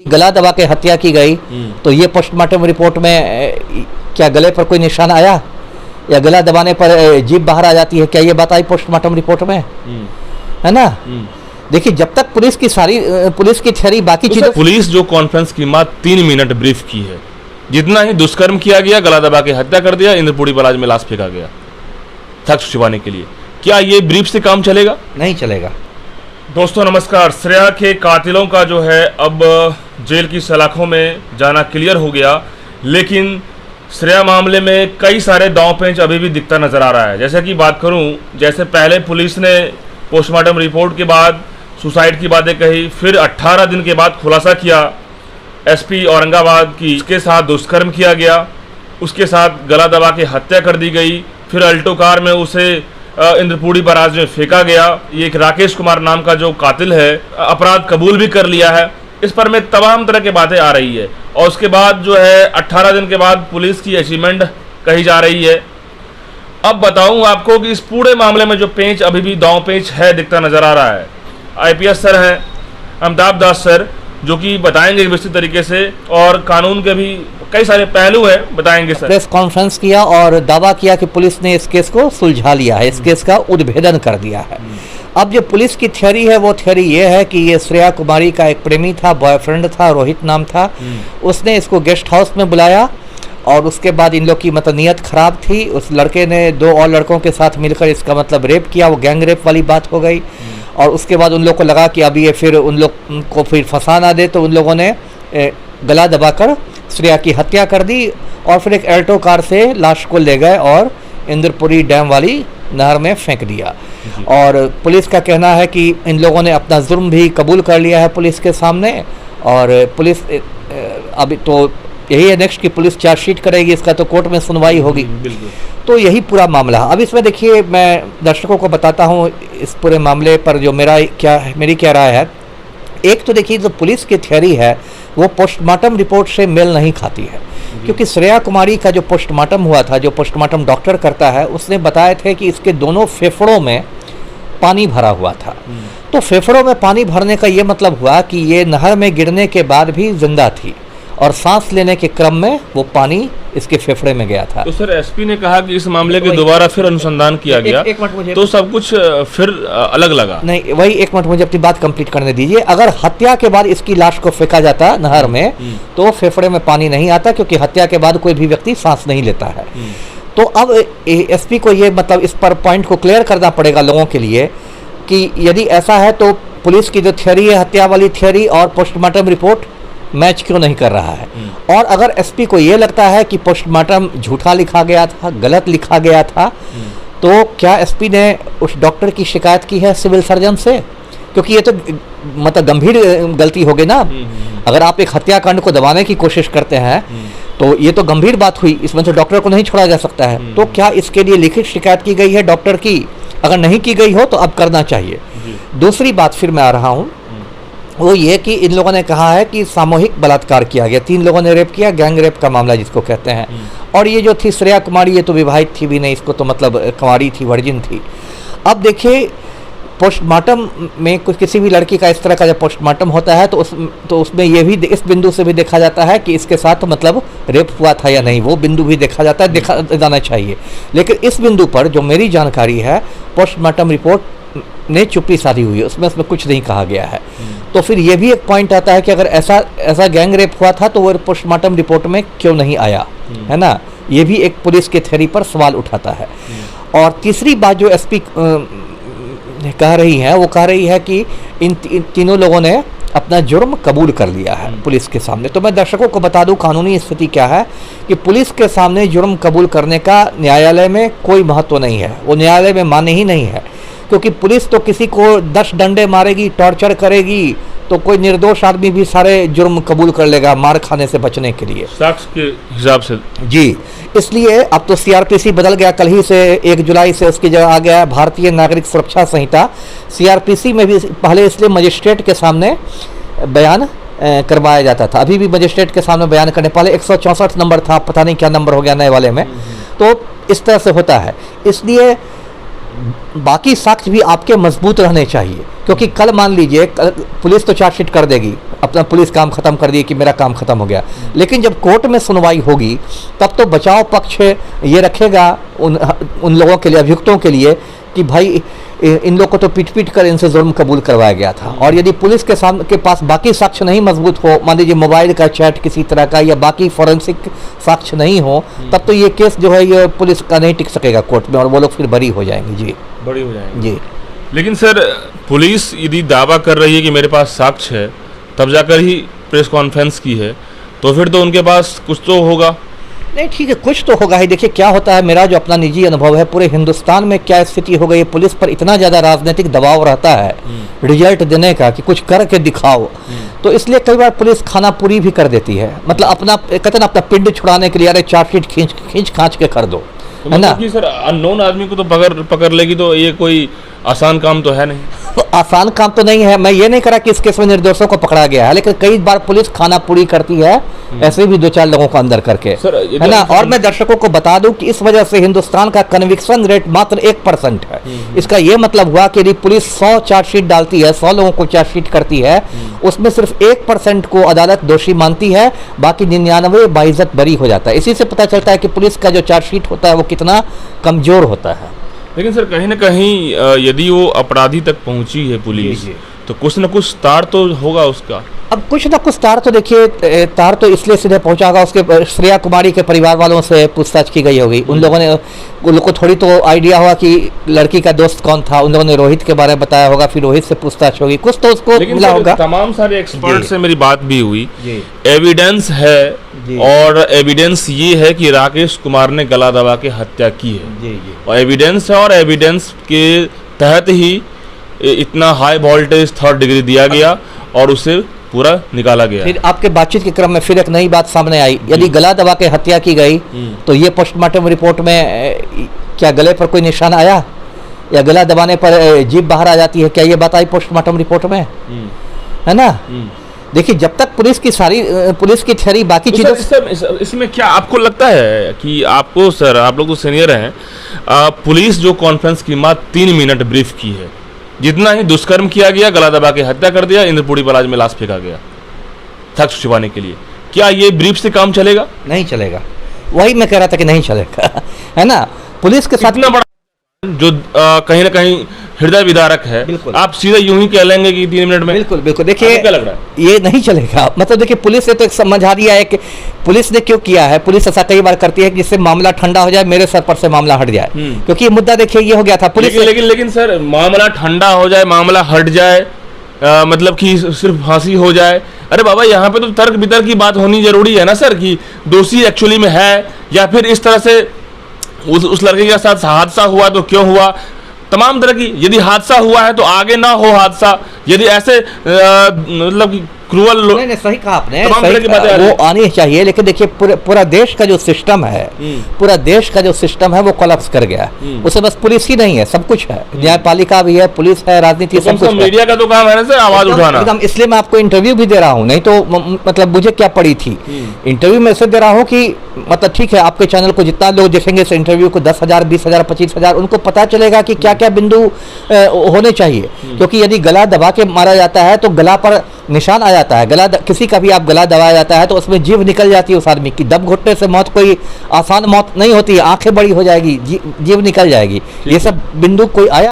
गला दबा के हत्या की गई, तो ये पोस्टमार्टम रिपोर्ट में क्या गले पर कोई निशान आया या गला दबाने पर जीभ बाहर आ जाती है, क्या ये बात आई पोस्टमार्टम रिपोर्ट में? है ना। देखिए, जब तक पुलिस की थ्योरी बाकी तो चीजों, पुलिस जो कॉन्फ्रेंस की मात्र 3 मिनट ब्रीफ की है, जितना ही दुष्कर्म किया गया, गला दबा के हत्या कर दिया, इंद्रपुरी बराज में लाश फेंका गया साक्ष्य छिपाने के लिए, क्या ये ब्रीफ से काम चलेगा? नहीं चलेगा। दोस्तों नमस्कार। श्रेया के कातिलों का जो है अब जेल की सलाखों में जाना क्लियर हो गया, लेकिन श्रेया मामले में कई सारे दांव पेंच अभी भी दिखता नजर आ रहा है। जैसे कि बात करूं, जैसे पहले पुलिस ने पोस्टमार्टम रिपोर्ट के बाद सुसाइड की बातें कही, फिर 18 दिन के बाद खुलासा किया एसपी औरंगाबाद की उसके साथ दुष्कर्म किया गया, उसके साथ गला दबा के हत्या कर दी गई, फिर अल्टो कार में उसे इंद्रपुरी बराज में फेंका गया। ये एक राकेश कुमार नाम का जो कातिल है अपराध कबूल भी कर लिया है। इस पर में तमाम तरह की बातें आ रही है, और उसके बाद जो है 18 दिन के बाद पुलिस की अचीवमेंट कही जा रही है। अब बताऊं आपको कि इस पूरे मामले में जो पेंच अभी भी दांव पेंच है दिखता नजर आ रहा है। आईपीएस सर हैं अमिताभ दास सर, जो कि बताएंगे विस्तृत तरीके से, और कानून के भी कई सारे पहलू हैं, बताएंगे सर। प्रेस कॉन्फ्रेंस किया और दावा किया कि पुलिस ने इस केस को सुलझा लिया है, इस केस का उद्भेदन कर दिया है। अब जो पुलिस की थ्योरी है वो थ्योरी ये है कि ये श्रेया कुमारी का एक प्रेमी था, बॉयफ्रेंड था, रोहित नाम था। उसने इसको गेस्ट हाउस में बुलाया और उसके बाद इन लोग की मतलब नीयत खराब थी। उस लड़के ने 2 और लड़कों के साथ मिलकर इसका मतलब रेप किया, वो गैंग रेप वाली बात हो गई। और उसके बाद उन लोग को लगा कि अब ये फिर उन लोग को फिर फंसा ना दे, तो उन लोगों ने गला दबाकर श्रेया की हत्या कर दी और फिर एक अल्टो कार से लाश को ले गए और इंद्रपुरी डैम वाली नहर में फेंक दिया। और पुलिस का कहना है कि इन लोगों ने अपना जुर्म भी कबूल कर लिया है पुलिस के सामने, और पुलिस अभी तो यही है नेक्स्ट कि पुलिस चार्जशीट करेगी, इसका तो कोर्ट में सुनवाई होगी। तो यही पूरा मामला है। अब इसमें देखिए, मैं दर्शकों को बताता हूँ इस पूरे मामले पर जो मेरी क्या राय है। एक तो देखिए, जो पुलिस की थ्योरी है वो पोस्टमार्टम रिपोर्ट से मेल नहीं खाती है, क्योंकि श्रेया कुमारी का जो पोस्टमार्टम हुआ था, जो पोस्टमार्टम डॉक्टर करता है, उसने बताए थे कि इसके दोनों फेफड़ों में पानी भरा हुआ था। तो फेफड़ों में पानी भरने का ये मतलब हुआ कि ये नहर में गिरने के बाद भी जिंदा थी और सांस लेने के क्रम में वो पानी इसके फेफड़े में गया था। तो सर एसपी ने कहा कि इस मामले के दोबारा फिर अनुसंधान किया गया, तो सब कुछ फिर अलग लगा। नहीं, वही 1 मिनट मुझे अपनी बात कंप्लीट करने दीजिए। अगर हत्या के बाद इसकी लाश को फेंका जाता नहर में तो फेफड़े में पानी नहीं आता, क्योंकि हत्या के बाद कोई भी व्यक्ति सांस नहीं लेता है। तो अब एसपी को ये मतलब इस पर पॉइंट को क्लियर करना पड़ेगा लोगों के लिए कि यदि ऐसा है तो पुलिस की जो थ्योरी है, हत्या वाली थ्योरी, और पोस्टमार्टम रिपोर्ट मैच क्यों नहीं कर रहा है। और अगर एसपी को ये लगता है कि पोस्टमार्टम झूठा लिखा गया था, गलत लिखा गया था, तो क्या एसपी ने उस डॉक्टर की शिकायत की है सिविल सर्जन से? क्योंकि ये तो मतलब गंभीर गलती हो गई ना। अगर आप एक हत्याकांड को दबाने की कोशिश करते हैं तो ये तो गंभीर बात हुई, इसमें तो डॉक्टर को नहीं छोड़ा जा सकता है। तो क्या इसके लिए लिखित शिकायत की गई है डॉक्टर की? अगर नहीं की गई हो तो अब करना चाहिए। दूसरी बात फिर मैं आ रहा हूँ, वो ये कि इन लोगों ने कहा है कि सामूहिक बलात्कार किया गया, 3 लोगों ने रेप किया, गैंग रेप का मामला जिसको कहते हैं। और ये जो थी श्रेया कुमारी, ये तो विवाहित थी भी नहीं, इसको तो मतलब कुंवारी थी, वर्जिन थी। अब देखिए, पोस्टमार्टम में कुछ किसी भी लड़की का इस तरह का जब पोस्टमार्टम होता है तो उसमें ये भी इस बिंदु से भी देखा जाता है कि इसके साथ मतलब रेप हुआ था या नहीं, वो बिंदु भी देखा जाता है, देखा जाना चाहिए। लेकिन इस बिंदु पर जो मेरी जानकारी है, पोस्टमार्टम रिपोर्ट ने चुप्पी साधी हुई है, उसमें कुछ नहीं कहा गया है। तो फिर ये भी एक पॉइंट आता है कि अगर ऐसा गैंग रेप हुआ था तो वो पोस्टमार्टम रिपोर्ट में क्यों नहीं आया, है ना। ये भी एक पुलिस के थ्योरी पर सवाल उठाता है। और तीसरी बात जो एसपी कह रही है, वो कह रही है कि इन तीनों लोगों ने अपना जुर्म कबूल कर लिया है पुलिस के सामने। तो मैं दर्शकों को बता दूं कानूनी स्थिति क्या है कि पुलिस के सामने जुर्म कबूल करने का न्यायालय में कोई महत्व नहीं है, वो न्यायालय में मान्य ही नहीं है। क्योंकि पुलिस तो किसी को 10 डंडे मारेगी, टॉर्चर करेगी, तो कोई निर्दोष आदमी भी सारे जुर्म कबूल कर लेगा मार खाने से बचने के लिए, साक्ष्य के हिसाब से। जी, इसलिए अब तो सीआरपीसी बदल गया, कल ही से 1 जुलाई से उसकी जगह आ गया है भारतीय नागरिक सुरक्षा संहिता। सीआरपीसी में भी पहले इसलिए मजिस्ट्रेट के सामने बयान करवाया जाता था, अभी भी मजिस्ट्रेट के सामने बयान करने, पहले 164 नंबर था, पता नहीं क्या नंबर हो गया नए वाले में। तो इस तरह से होता है, इसलिए बाकी साक्ष्य भी आपके मजबूत रहने चाहिए। क्योंकि कल मान लीजिए पुलिस तो चार्जशीट कर देगी, अब अपना पुलिस काम खत्म कर दी कि मेरा काम खत्म हो गया। लेकिन जब कोर्ट में सुनवाई होगी तब तो बचाव पक्ष ये रखेगा उन लोगों के लिए, अभियुक्तों के लिए, कि भाई इन लोगों को तो पीट पीट कर इनसे जुर्म कबूल करवाया गया था। और यदि पुलिस के पास बाकी साक्ष्य नहीं मजबूत हो, मान लीजिए मोबाइल का चैट किसी तरह का या बाकी फॉरेंसिक साक्ष्य नहीं हो, तब तो ये केस जो है ये पुलिस का नहीं टिक सकेगा कोर्ट में और वो लोग फिर बरी हो जाएंगे। जी, बड़ी हो जाएंगे जी। लेकिन सर पुलिस यदि दावा कर रही है कि मेरे पास साक्ष्य है, तब जाकर ही प्रेस कॉन्फ्रेंस की है, तो फिर तो उनके पास कुछ तो होगा। नहीं, ठीक है, कुछ तो होगा ही। देखिए क्या होता है, मेरा जो अपना निजी अनुभव है, पूरे हिंदुस्तान में क्या स्थिति हो गई, पुलिस पर इतना ज़्यादा राजनीतिक दबाव रहता है रिजल्ट देने का कि कुछ करके दिखाओ, तो इसलिए कई बार पुलिस खाना पूरी भी कर देती है। मतलब अपना कहते हैं ना, अपना पिंड छुड़ाने के लिए अरे चार्जशीट खींच खाँच के कर दो, तो है ना। कि सर अननोन आदमी को तो पकड़ लेगी, तो ये कोई आसान काम तो है नहीं। तो आसान काम तो नहीं है। मैं ये नहीं करा कि इस केस में निर्दोषों को पकड़ा गया है, लेकिन कई बार पुलिस खाना पूरी करती है ऐसे भी 2-4 लोगों को अंदर करके, है ना। और मैं दर्शकों को बता दूं कि इस वजह से हिंदुस्तान का कन्विक्शन रेट मात्र 1% है। इसका ये मतलब हुआ कि यदि पुलिस 100 चार्जशीट डालती है, 100 लोगों को चार्जशीट करती है, उसमें सिर्फ 1% को अदालत दोषी मानती है, बाकी 99 बाइज्जत बरी हो जाता है। इसी से पता चलता है कि पुलिस का जो चार्जशीट होता है वो कितना कमजोर होता है। लेकिन सर कहीं ना कहीं यदि वो अपराधी तक पहुंची है पुलिस, तो कुछ न कुछ तार तो होगा उसका। अब कुछ ना कुछ तार तो देखिए, तार तो इसलिए सीधे पहुंचा होगा, उसके श्रेया कुमारी के परिवार वालों से पूछताछ की गई होगी। उन लोगों को थोड़ी तो आइडिया हुआ कि लड़की का दोस्त कौन था, उन लोगों ने रोहित के बारे में बताया होगा, फिर रोहित से पूछताछ होगी, कुछ तो उसको मिला होगा। तमाम सारे एक्सपर्ट से मेरी बात भी हुई, एविडेंस है, और एविडेंस ये है कि राकेश कुमार ने गला दबा के हत्या की है, और एविडेंस है, और एविडेंस के तहत ही इतना हाई वोल्टेज 3rd डिग्री दिया गया और उसे पूरा निकाला गया। फिर आपके बातचीत के क्रम में फिर एक नई बात सामने आई, यदि गला दबा के हत्या की गई तो ये पोस्टमार्टम रिपोर्ट में क्या गले पर कोई निशान आया या गला दबाने पर जीभ बाहर आ जाती है, क्या ये बात आई पोस्टमार्टम रिपोर्ट में, है ना। देखिए जब तक पुलिस की थ्योरी बाकी तो चीजों इसमें क्या आपको लगता है कि आपको, सर आप लोग तो सीनियर हैं, पुलिस जो कॉन्फ्रेंस की मात्र 3 मिनट ब्रीफ की है, जितना ही दुष्कर्म किया गया, गला दबा के हत्या कर दिया, इंद्रपुरी बराज में लाश फेंका गया साक्ष्य छुपाने के लिए, क्या ये ब्रीफ से काम चलेगा? नहीं चलेगा। वही मैं कह रहा था कि नहीं चलेगा, है ना। पुलिस के साथ इतना बड़ा जो कहीं ना कहीं हृदय विदारक है, आप सीधे यूं ही कह लेंगे कि 3 मिनट में? बिल्कुल बिल्कुल। देखिए क्या लग रहा है, ये नहीं चलेगा। मतलब देखिए पुलिस ने तो एक समझा दिया है कि पुलिस ने क्यों किया है। पुलिस ऐसा कई बार करती है कि जिससे मामला ठंडा हो जाए, मेरे सर पर से मामला हट जाए, क्योंकि ये मुद्दा देखिए ये हो गया था पुलिस। लेकिन सर मामला ठंडा हो जाए, मामला हट जाए, मतलब कि सिर्फ फांसी हो जाए, अरे बाबा यहाँ पे तो तर्क वितर्क की बात होनी जरूरी है ना सर, कि दोषी एक्चुअली में है या फिर इस तरह से उस लड़के के साथ हादसा हुआ तो क्यों हुआ, तमाम तरह की, यदि हादसा हुआ है तो आगे ना हो हादसा, यदि ऐसे मतलब कि क्रूअल, नहीं सही कहा आपने, सही कहा, वो आनी चाहिए। लेकिन देखिए पूरा देश का जो सिस्टम है, पूरा देश का जो सिस्टम है वो कोलैप्स कर गया। उसे बस पुलिस ही नहीं है, सब कुछ है, न्यायपालिका भी है, पुलिस है, राजनीति, सब कुछ। मीडिया का तो काम है ना सर आवाज उठाना एकदम। इसलिए मैं आपको इंटरव्यू भी दे रहा हूँ, नहीं तो मतलब मुझे क्या पड़ी थी। इंटरव्यू में ऐसे दे रहा हूँ कि मतलब ठीक है, आपके चैनल को जितना लोग देखेंगे इस इंटरव्यू को, 10,000, 20,000, 25,000, उनको पता चलेगा कि क्या क्या बिंदु होने चाहिए। क्योंकि यदि गला दबा के मारा जाता है तो गला पर निशान आ जाता है, किसी का भी आप गला दबाया जाता है तो उसमें जीभ निकल जाती है उस आदमी की। दम घुटने से मौत कोई आसान मौत नहीं होती है, आंखें बड़ी हो जाएगी, जीभ निकल जाएगी। ये सब बिंदु कोई आया